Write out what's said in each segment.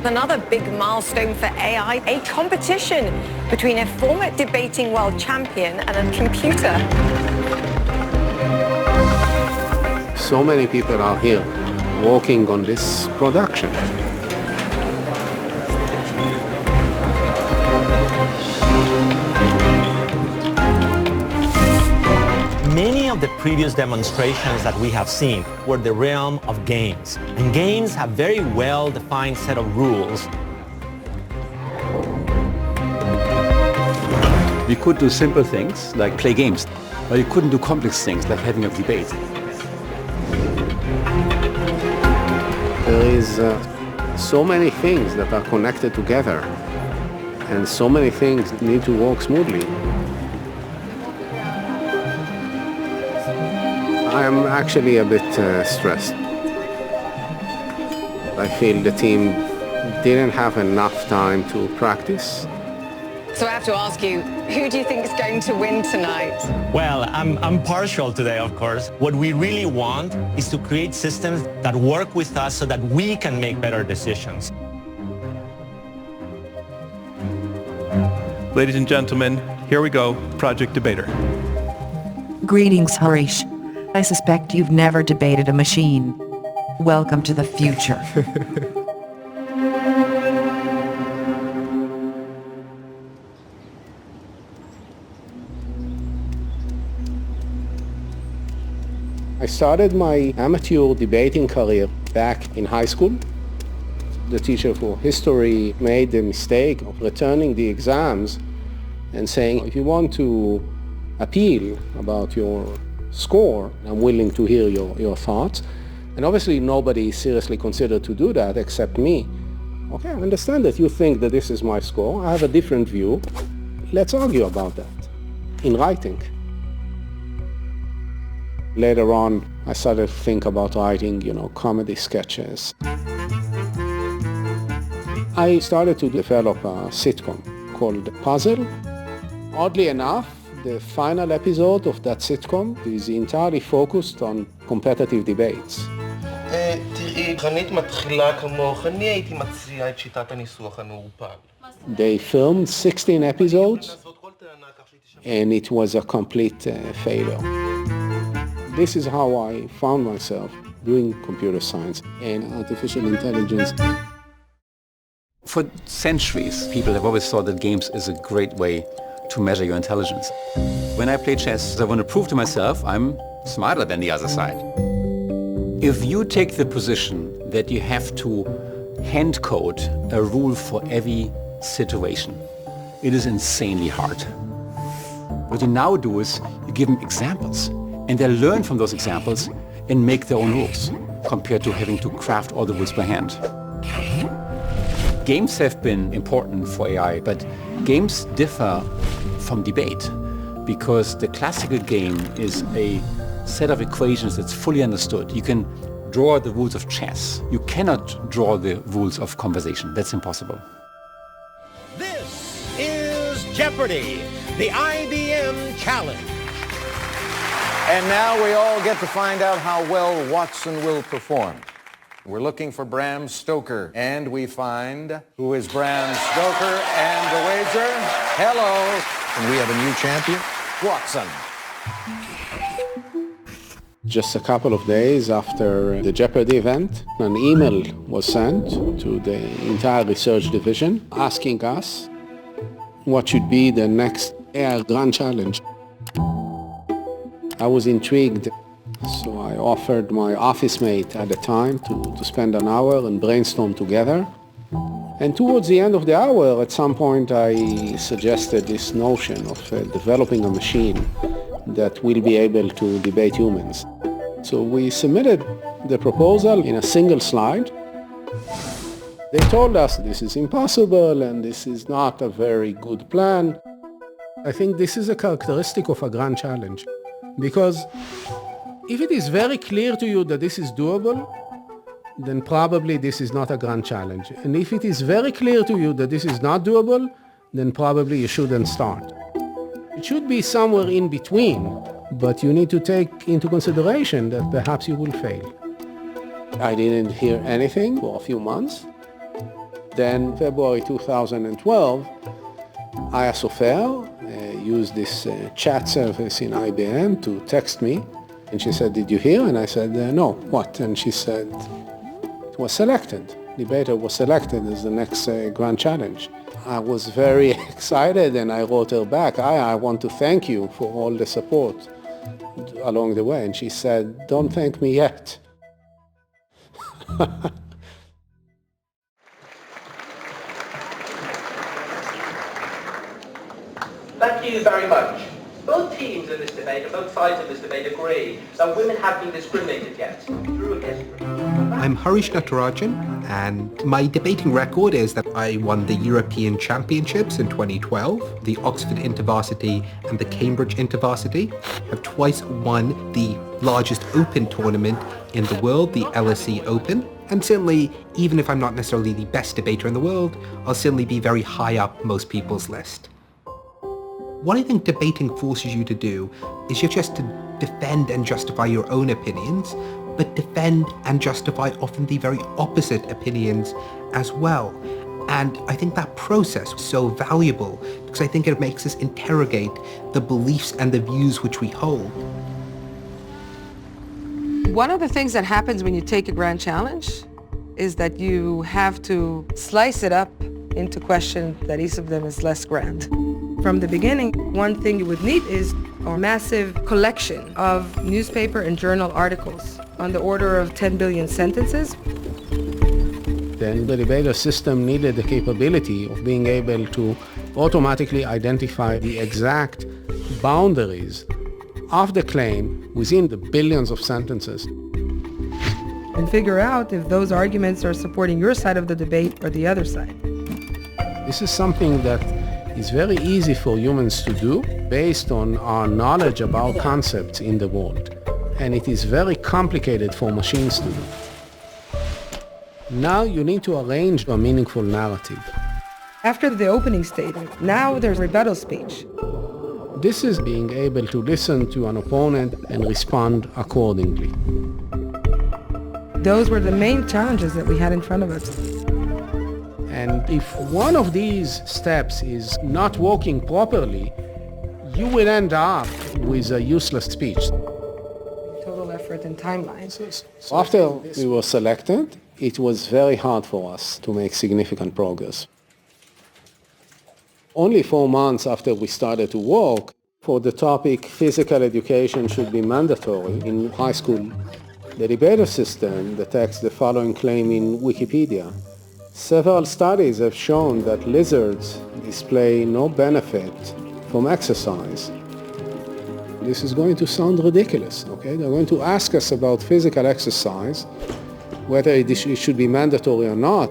another big milestone for AI, a competition between a former debating world champion and a computer. So many people are here working on this production. Many of the previous demonstrations that we have seen were the realm of games. And games have very well-defined set of rules. You could do simple things like play games, but you couldn't do complex things like having a debate. There is so many things that are connected together, and so many things need to work smoothly. I'm actually a bit stressed. I feel the team didn't have enough time to practice. So I have to ask you, who do you think is going to win tonight? Well, I'm partial today, of course. What we really want is to create systems that work with us so that we can make better decisions. Ladies and gentlemen, here we go, Project Debater. Greetings, Harish. I suspect you've never debated a machine. Welcome to the future. I started my amateur debating career back in high school. The teacher for history made the mistake of returning the exams and saying, if you want to appeal about your score, I'm willing to hear your thoughts. And obviously nobody seriously considered to do that except me. Okay, I understand that you think that this is my score. I have a different view. Let's argue about that in writing. Later on, I started to think about writing, comedy sketches. I started to develop a sitcom called Puzzle. Oddly enough, the final episode of that sitcom is entirely focused on competitive debates. תראי, חנית מתחילה כמוך, אני הייתי מציע את שיטת הניסוח המעורפל. They filmed 16 episodes, and it was a complete failure. This is how I found myself doing computer science and artificial intelligence. For centuries, people have always thought that games is a great way to measure your intelligence. When I play chess, I want to prove to myself I'm smarter than the other side. If you take the position that you have to hand code a rule for every situation, it is insanely hard. What you now do is you give them examples, and they learn from those examples and make their own rules, compared to having to craft all the rules by hand. Games have been important for AI, but games differ from debate because the classical game is a set of equations that's fully understood. You can draw the rules of chess. You cannot draw the rules of conversation. That's impossible. This is Jeopardy! The IBM Challenge. And now we all get to find out how well Watson will perform. We're looking for Bram Stoker, and we find who is Bram Stoker and the wager. Hello. And we have a new champion, Watson. Just a couple of days after the Jeopardy event, an email was sent to the entire research division asking us what should be the next AI Grand Challenge. I was intrigued, so I offered my office mate at the time to spend an hour and brainstorm together. And towards the end of the hour, at some point, I suggested this notion of developing a machine that will be able to debate humans. So we submitted the proposal in a single slide. They told us this is impossible and this is not a very good plan. I think this is a characteristic of a grand challenge, because if it is very clear to you that this is doable, then probably this is not a grand challenge. And if it is very clear to you that this is not doable, then probably you shouldn't start. It should be somewhere in between, but you need to take into consideration that perhaps you will fail. I didn't hear anything for a few months. Then February 2012, Aya Sofer used this chat service in IBM to text me. And she said, "Did you hear?" And I said, "No, what?" And she said, "It was selected. Debater was selected as the next grand challenge." I was very excited and I wrote her back, I want to thank you for all the support along the way. And she said, "Don't thank me yet." Thank you very much. Both teams in this debate, or both sides of this debate, agree that women have been discriminated against through history. I'm Harish Natarajan, and my debating record is that I won the European Championships in 2012, the Oxford InterVarsity and the Cambridge InterVarsity. I've twice won the largest open tournament in the world, the LSE Open. And certainly, even if I'm not necessarily the best debater in the world, I'll certainly be very high up most people's list. What I think debating forces you to do is you're just to defend and justify your own opinions, but defend and justify often the very opposite opinions as well. And I think that process is so valuable because I think it makes us interrogate the beliefs and the views which we hold. One of the things that happens when you take a grand challenge is that you have to slice it up into questions that each of them is less grand. From the beginning, one thing you would need is a massive collection of newspaper and journal articles on the order of 10 billion sentences. Then the debater system needed the capability of being able to automatically identify the exact boundaries of the claim within the billions of sentences. And figure out if those arguments are supporting your side of the debate or the other side. This is something that is very easy for humans to do based on our knowledge about concepts in the world. And it is very complicated for machines to do. Now you need to arrange a meaningful narrative. After the opening statement, now there's rebuttal speech. This is being able to listen to an opponent and respond accordingly. Those were the main challenges that we had in front of us. And if one of these steps is not working properly, you will end up with a useless speech. Total effort and timeline. After we were selected, it was very hard for us to make significant progress. Only 4 months after we started to work, for the topic physical education should be mandatory in high school, the debater system detects the following claim in Wikipedia. Several studies have shown that lizards display no benefit from exercise. This is going to sound ridiculous, okay? They're going to ask us about physical exercise, whether it should be mandatory or not.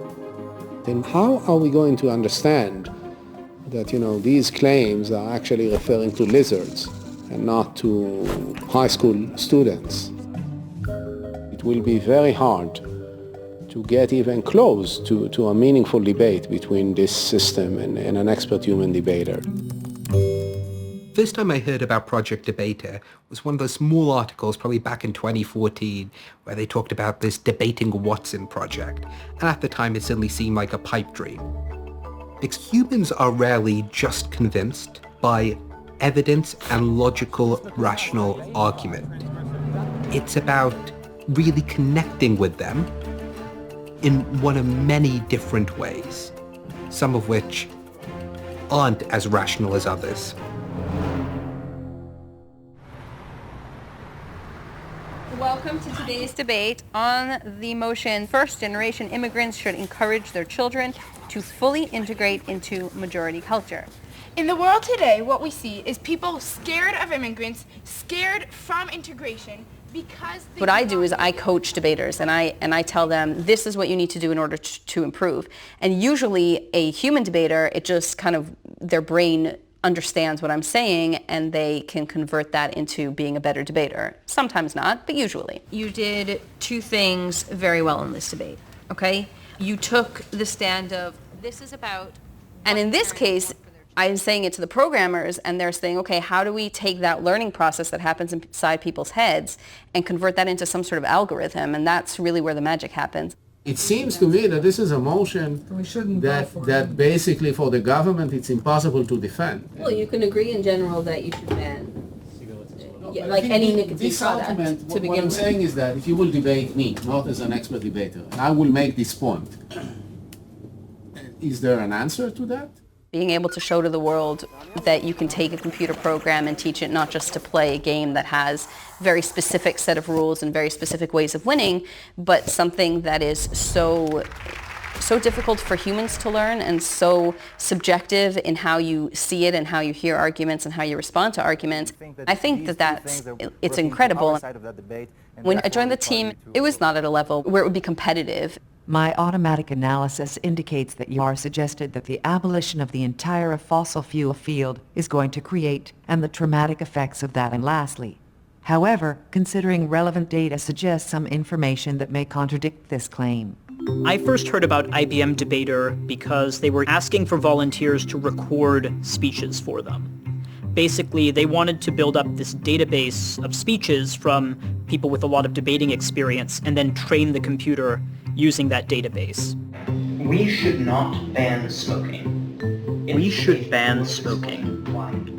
Then how are we going to understand that, these claims are actually referring to lizards and not to high school students? It will be very hard to get even close to a meaningful debate between this system and an expert human debater. First time I heard about Project Debater was one of those small articles probably back in 2014 where they talked about this Debating Watson project. And at the time it certainly seemed like a pipe dream. Because humans are rarely just convinced by evidence and logical, rational argument. It's about really connecting with them in one of many different ways, some of which aren't as rational as others. Welcome to today's debate on the motion, first-generation immigrants should encourage their children to fully integrate into majority culture. In the world today, what we see is people scared of immigrants, scared from integration, because what I do is I coach debaters and I tell them this is what you need to do in order to improve. And usually a human debater, it just kind of, their brain understands what I'm saying and they can convert that into being a better debater. Sometimes not, but usually. You did two things very well in this debate, okay? You took the stand of this is about, and in this case, I'm saying it to the programmers and they're saying, okay, how do we take that learning process that happens inside people's heads and convert that into some sort of algorithm? And that's really where the magic happens. It seems to me that this is a motion that basically for the government it's impossible to defend. Well, you can agree in general that you should ban, like any nicotine This product argument, to what begin I'm with. saying is that if you will debate me, not as an expert debater, and I will make this point, is there an answer to that? Being able to show to the world that you can take a computer program and teach it not just to play a game that has very specific set of rules and very specific ways of winning, but something that is so difficult for humans to learn and so subjective in how you see it and how you hear arguments and how you respond to arguments. I think it's incredible. When I joined the team, it was not at a level where it would be competitive. My automatic analysis indicates that you are suggested that the abolition of the entire fossil fuel field is going to create, and the traumatic effects of that. And lastly, however, considering relevant data suggests some information that may contradict this claim. I first heard about IBM Debater because they were asking for volunteers to record speeches for them. Basically, they wanted to build up this database of speeches from people with a lot of debating experience and then train the computer using that database. We should not ban smoking. We should ban smoking.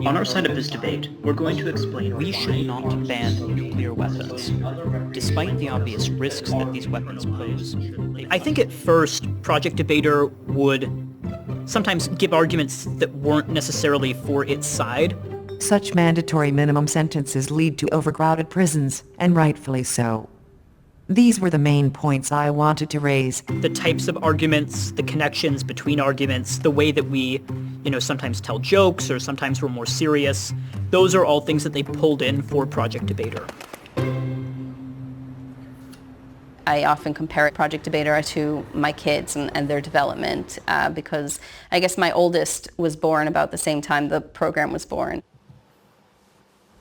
On our side of this debate, we're going to explain we should not ban nuclear weapons, despite the obvious risks that these weapons pose. I think at first, Project Debater would sometimes give arguments that weren't necessarily for its side. Such mandatory minimum sentences lead to overcrowded prisons, and rightfully so. These were the main points I wanted to raise. The types of arguments, the connections between arguments, the way that we, sometimes tell jokes or sometimes we're more serious, those are all things that they pulled in for Project Debater. I often compare Project Debater to my kids and their development because I guess my oldest was born about the same time the program was born.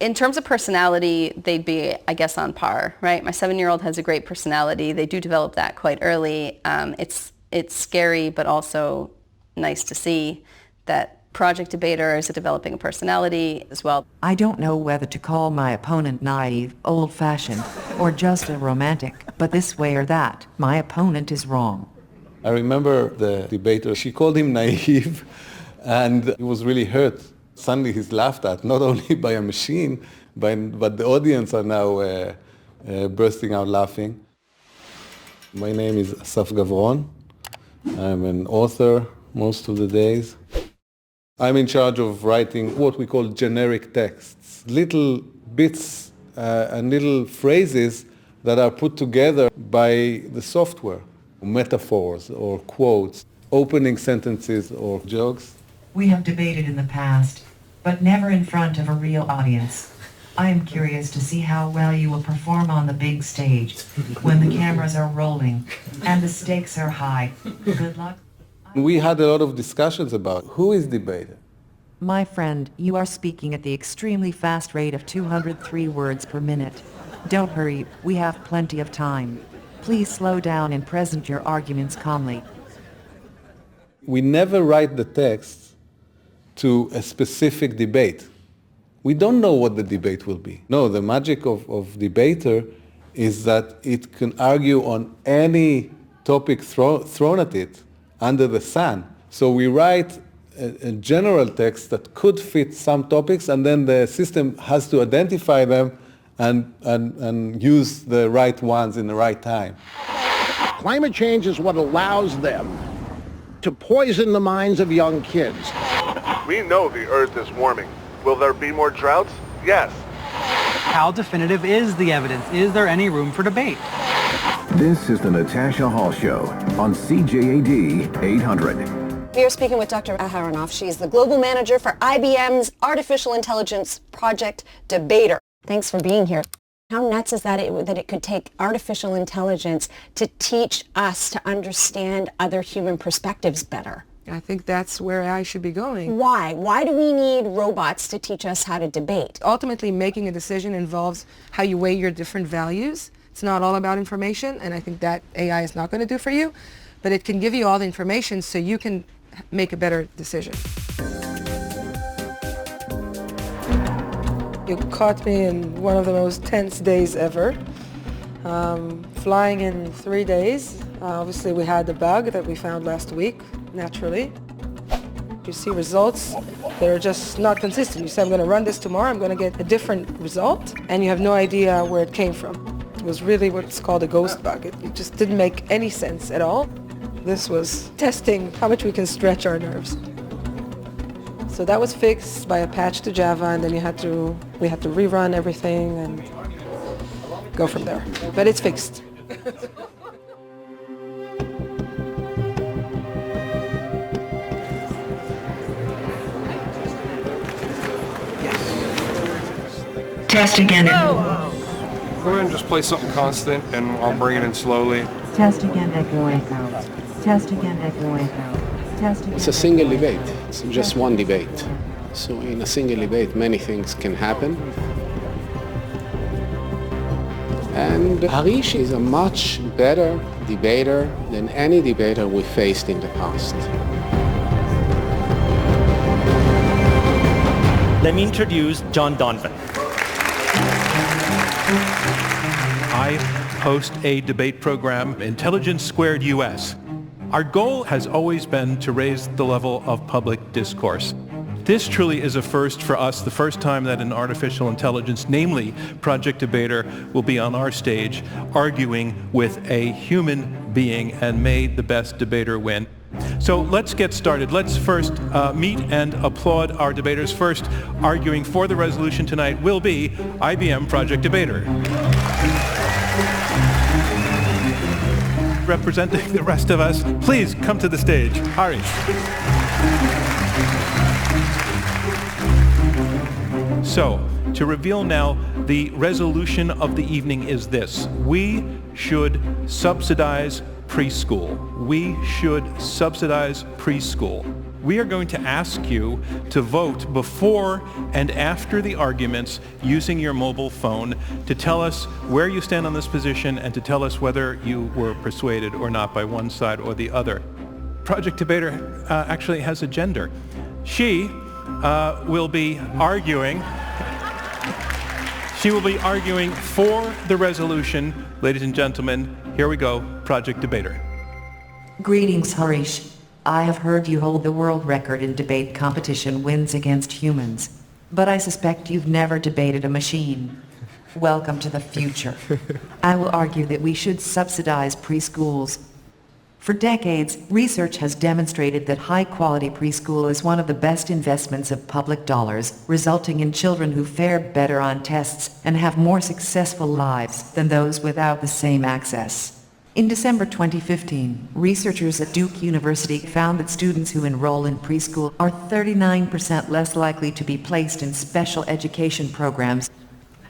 In terms of personality, they'd be, I guess, on par, right? My 7-year-old has a great personality. They do develop that quite early. It's scary, but also nice to see that Project Debater is developing a personality as well. I don't know whether to call my opponent naive, old-fashioned, or just a romantic, but this way or that, my opponent is wrong. I remember the debater, she called him naive, and he was really hurt. Suddenly he's laughed at, not only by a machine, but the audience are now bursting out laughing. My name is Asaf Gavron. I'm an author most of the days. I'm in charge of writing what we call generic texts, little bits and little phrases that are put together by the software, metaphors or quotes, opening sentences or jokes. We have debated in the past, but never in front of a real audience. I am curious to see how well you will perform on the big stage when the cameras are rolling and the stakes are high. Good luck. We had a lot of discussions about who is debater. My friend, you are speaking at the extremely fast rate of 203 words per minute. Don't hurry, we have plenty of time. Please slow down and present your arguments calmly. We never write the text to a specific debate. We don't know what the debate will be. No, the magic of debater is that it can argue on any topic thrown at it under the sun. So we write a general text that could fit some topics, and then the system has to identify them and use the right ones in the right time. Climate change is what allows them to poison the minds of young kids. We know the Earth is warming. Will there be more droughts? Yes. How definitive is the evidence? Is there any room for debate? This is the Natasha Hall Show on CJAD 800. We are speaking with Dr. Aharonoff. She is the global manager for IBM's Artificial Intelligence Project Debater. Thanks for being here. How nuts is that it could take artificial intelligence to teach us to understand other human perspectives better? I think that's where AI should be going. Why? Why do we need robots to teach us how to debate? Ultimately, making a decision involves how you weigh your different values. It's not all about information, and I think that AI is not going to do for you, but it can give you all the information so you can make a better decision. You caught me in one of the most tense days ever. Flying in 3 days Obviously, we had the bug that we found last week, naturally. You see results, they're just not consistent. You say, I'm going to run this tomorrow, I'm going to get a different result, and you have no idea where it came from. It was really what's called a ghost bug. It just didn't make any sense at all. This was testing how much we can stretch our nerves. So that was fixed by a patch to Java, and then we had to rerun everything and go from there. But it's fixed. Test again. Go ahead and just play something constant, and I'll bring it in slowly. Test again, echo, echo. Test again, echo, echo. Test again. It's a single debate. It's just one debate. So in a single debate, many things can happen. And Harish is a much better debater than any debater we faced in the past. Let me introduce John Donovan. I host a debate program, Intelligence Squared US. Our goal has always been to raise the level of public discourse. This truly is a first for us, the first time that an artificial intelligence, namely Project Debater, will be on our stage arguing with a human being, and may the best debater win. So let's get started. Let's first meet and applaud our debaters. First, arguing for the resolution tonight will be IBM Project Debater. Representing the rest of us, please come to the stage. Harish. So, to reveal now, the resolution of the evening is this. We should subsidize preschool. We should subsidize preschool. We are going to ask you to vote before and after the arguments using your mobile phone to tell us where you stand on this position and to tell us whether you were persuaded or not by one side or the other. Project Debater actually has a gender. She will be arguing for the resolution. Ladies and gentlemen, here we go, Project Debater. Greetings, Harish. I have heard you hold the world record in debate competition wins against humans. But I suspect you've never debated a machine. Welcome to the future. I will argue that we should subsidize preschools. For decades, research has demonstrated that high-quality preschool is one of the best investments of public dollars, resulting in children who fare better on tests and have more successful lives than those without the same access. In December 2015, researchers at Duke University found that students who enroll in preschool are 39% less likely to be placed in special education programs.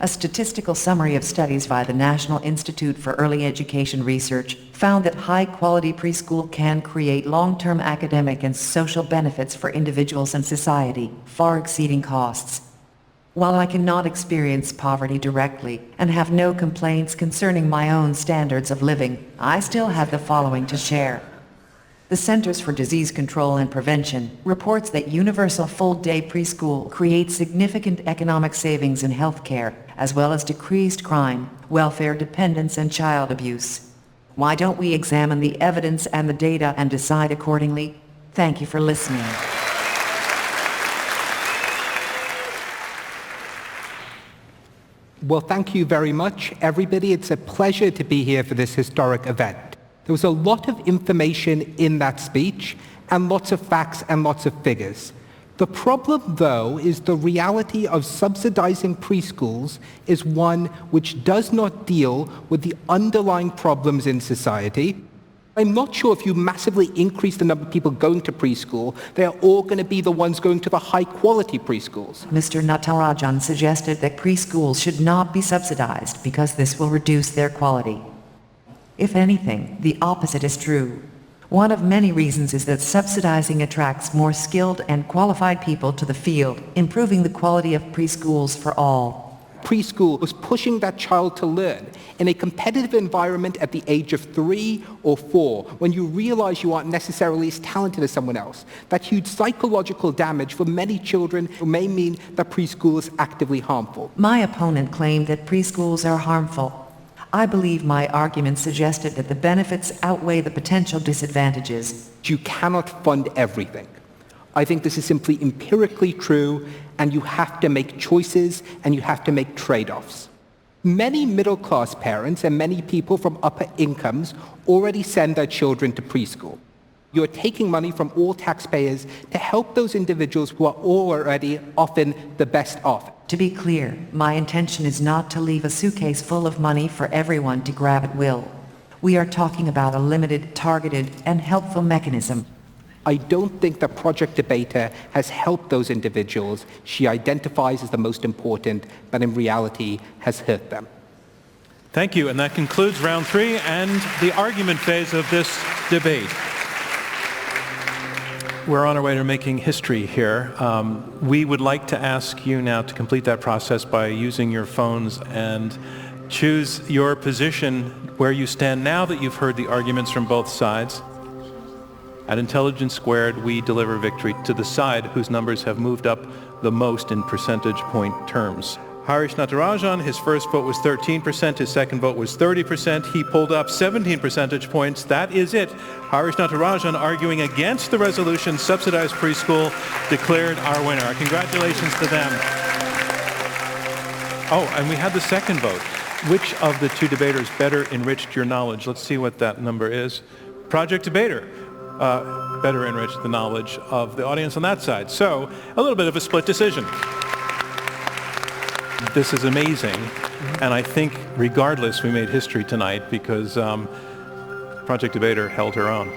A statistical summary of studies by the National Institute for Early Education Research found that high-quality preschool can create long-term academic and social benefits for individuals and society, far exceeding costs. While I cannot experience poverty directly and have no complaints concerning my own standards of living, I still have the following to share. The Centers for Disease Control and Prevention reports that universal full-day preschool creates significant economic savings in healthcare, as well as decreased crime, welfare dependence, and child abuse. Why don't we examine the evidence and the data and decide accordingly? Thank you for listening. Well, thank you very much, everybody. It's a pleasure to be here for this historic event. There was a lot of information in that speech, and lots of facts and lots of figures. The problem, though, is the reality of subsidizing preschools is one which does not deal with the underlying problems in society. I'm not sure if you massively increase the number of people going to preschool, they're all going to be the ones going to the high-quality preschools. Mr. Natarajan suggested that preschools should not be subsidized because this will reduce their quality. If anything, the opposite is true. One of many reasons is that subsidizing attracts more skilled and qualified people to the field, improving the quality of preschools for all. Preschool was pushing that child to learn in a competitive environment at the age of 3 or 4, when you realize you aren't necessarily as talented as someone else. That huge psychological damage for many children may mean that preschool is actively harmful. My opponent claimed that preschools are harmful. I believe my argument suggested that the benefits outweigh the potential disadvantages. You cannot fund everything. I think this is simply empirically true, and you have to make choices and you have to make trade-offs. Many middle-class parents and many people from upper incomes already send their children to preschool. You're taking money from all taxpayers to help those individuals who are already often the best off. To be clear, my intention is not to leave a suitcase full of money for everyone to grab at will. We are talking about a limited, targeted, and helpful mechanism. I don't think the project debater has helped those individuals she identifies as the most important, but in reality has hurt them. Thank you, and that concludes round 3 and the argument phase of this debate. We're on our way to making history here. We would like to ask you now to complete that process by using your phones and choose your position where you stand now that you've heard the arguments from both sides. At Intelligence Squared, we deliver victory to the side whose numbers have moved up the most in percentage point terms. Harish Natarajan, his first vote was 13%, his second vote was 30%. He pulled up 17 percentage points. That is it. Harish Natarajan, arguing against the resolution, subsidized preschool, declared our winner. Congratulations to them. Oh, and we had the second vote. Which of the two debaters better enriched your knowledge? Let's see what that number is. Project Debater better enriched the knowledge of the audience on that side. So, a little bit of a split decision. This is amazing, and I think regardless we made history tonight because Project Debater held her own.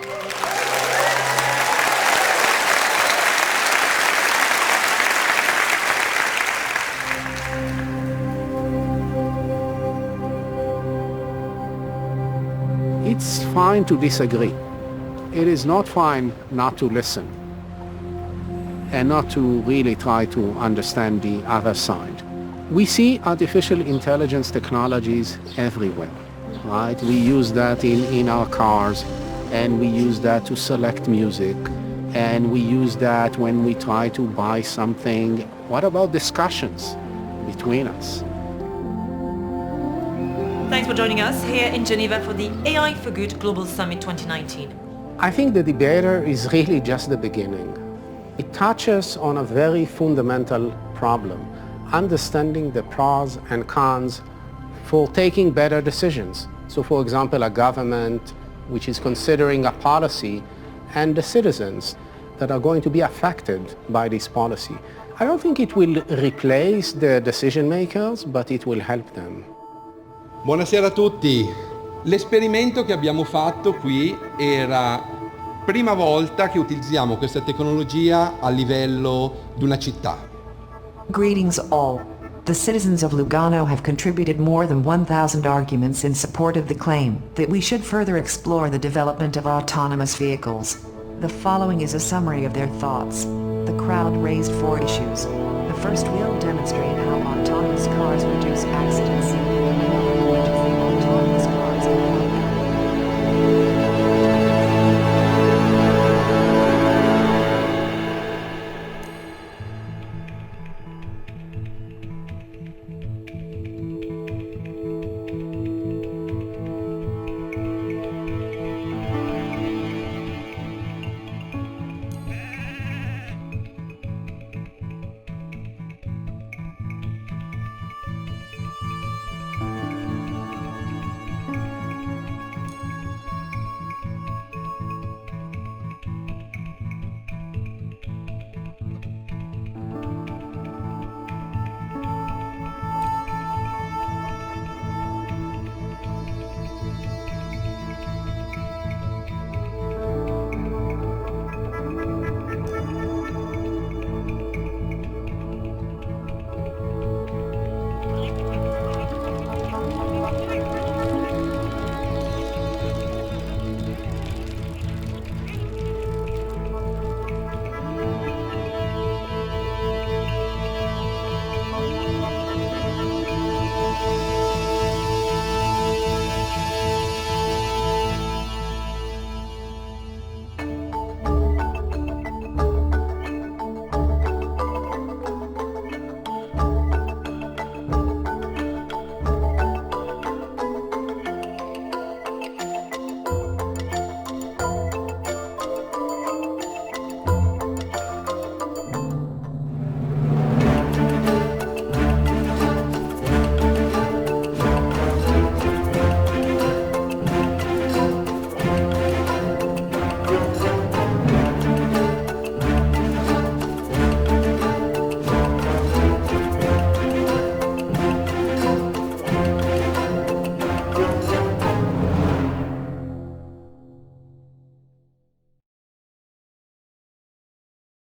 It's fine to disagree. It is not fine not to listen and not to really try to understand the other side. We see artificial intelligence technologies everywhere, right? We use that in our cars, and we use that to select music, and we use that when we try to buy something. What about discussions between us? Thanks for joining us here in Geneva for the AI for Good Global Summit 2019. I think the debater is really just the beginning. It touches on a very fundamental problem, understanding the pros and cons for taking better decisions. So for example, a government which is considering a policy and the citizens that are going to be affected by this policy. I don't think it will replace the decision makers, but it will help them. Buonasera a tutti. L'esperimento che abbiamo fatto qui era prima volta che utilizziamo questa tecnologia a livello di una città. Greetings all. The citizens of Lugano have contributed more than 1,000 arguments in support of the claim that we should further explore the development of autonomous vehicles. The following is a summary of their thoughts. The crowd raised 4 issues. The first will demonstrate how autonomous cars reduce accidents.